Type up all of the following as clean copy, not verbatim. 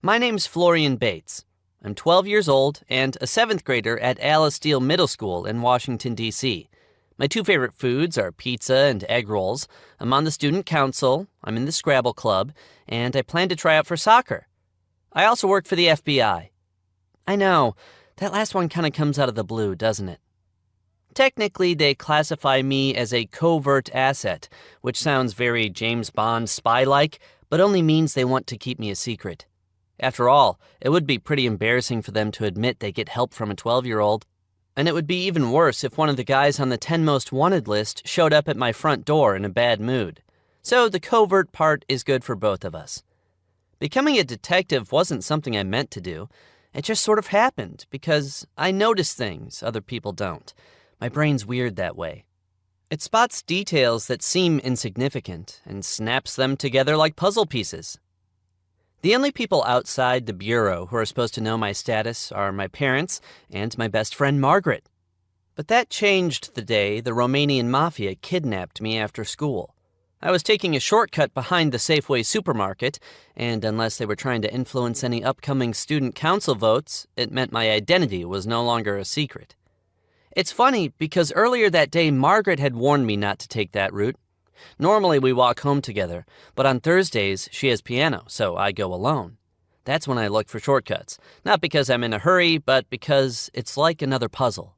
My name's Florian Bates. I'm 12 years old and a 7th grader at Alice Steele Middle School in Washington, D.C. My two favorite foods are pizza and egg rolls. I'm on the student council, I'm in the Scrabble club, and I plan to try out for soccer. I also work for the FBI. I know, that last one kind of comes out of the blue, doesn't it? Technically, they classify me as a covert asset, which sounds very James Bond spy-like, but only means they want to keep me a secret. After all, it would be pretty embarrassing for them to admit they get help from a 12-year-old. And it would be even worse if one of the guys on the 10 most wanted list showed up at my front door in a bad mood. So the covert part is good for both of us. Becoming a detective wasn't something I meant to do. It just sort of happened because I notice things other people don't. My brain's weird that way. It spots details that seem insignificant and snaps them together like puzzle pieces. The only people outside the bureau who are supposed to know my status are my parents and my best friend Margaret. But that changed the day the Romanian mafia kidnapped me after school. I was taking a shortcut behind the Safeway supermarket, and unless they were trying to influence any upcoming student council votes, it meant my identity was no longer a secret. It's funny because earlier that day Margaret had warned me not to take that route. Normally we walk home together, but on Thursdays she has piano, so I go alone. That's when I look for shortcuts, not because I'm in a hurry, but because it's like another puzzle.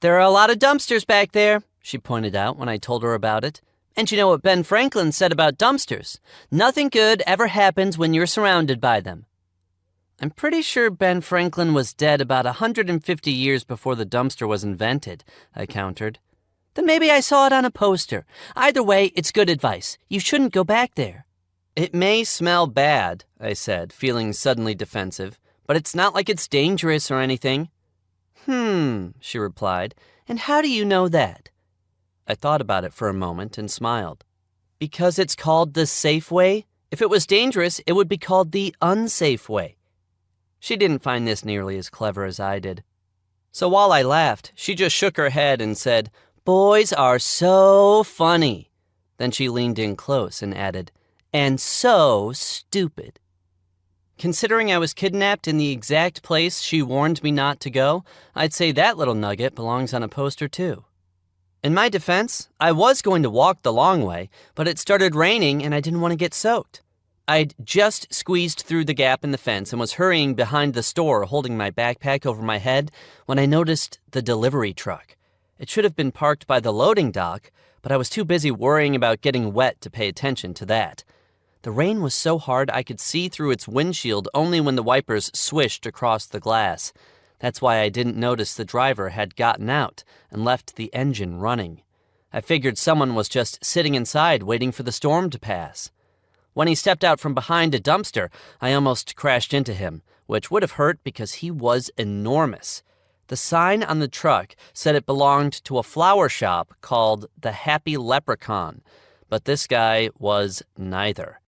"There are a lot of dumpsters back there," she pointed out when I told her about it. "And you know what Ben Franklin said about dumpsters? Nothing good ever happens when you're surrounded by them." I'm pretty sure Ben Franklin was dead about 150 years before the dumpster was invented, I countered. "Then maybe I saw it on a poster. Either way, it's good advice. You shouldn't go back there." "It may smell bad," I said, feeling suddenly defensive, "but it's not like it's dangerous or anything." She replied. "And how do you know that?" I thought about it for a moment and smiled. "Because it's called the safe way. If it was dangerous, it would be called the unsafe way." She didn't find this nearly as clever as I did. So while I laughed, she just shook her head and said, "Boys are so funny." Then she leaned in close and added, "And so stupid." Considering I was kidnapped in the exact place she warned me not to go, I'd say that little nugget belongs on a poster too. In my defense, I was going to walk the long way, but it started raining and I didn't want to get soaked. I'd just squeezed through the gap in the fence and was hurrying behind the store holding my backpack over my head when I noticed the delivery truck. It should have been parked by the loading dock, but I was too busy worrying about getting wet to pay attention to that. The rain was so hard I could see through its windshield only when the wipers swished across the glass. That's why I didn't notice the driver had gotten out and left the engine running. I figured someone was just sitting inside waiting for the storm to pass. When he stepped out from behind a dumpster, I almost crashed into him, which would have hurt because he was enormous. The sign on the truck said it belonged to a flower shop called the Happy Leprechaun, but this guy was neither.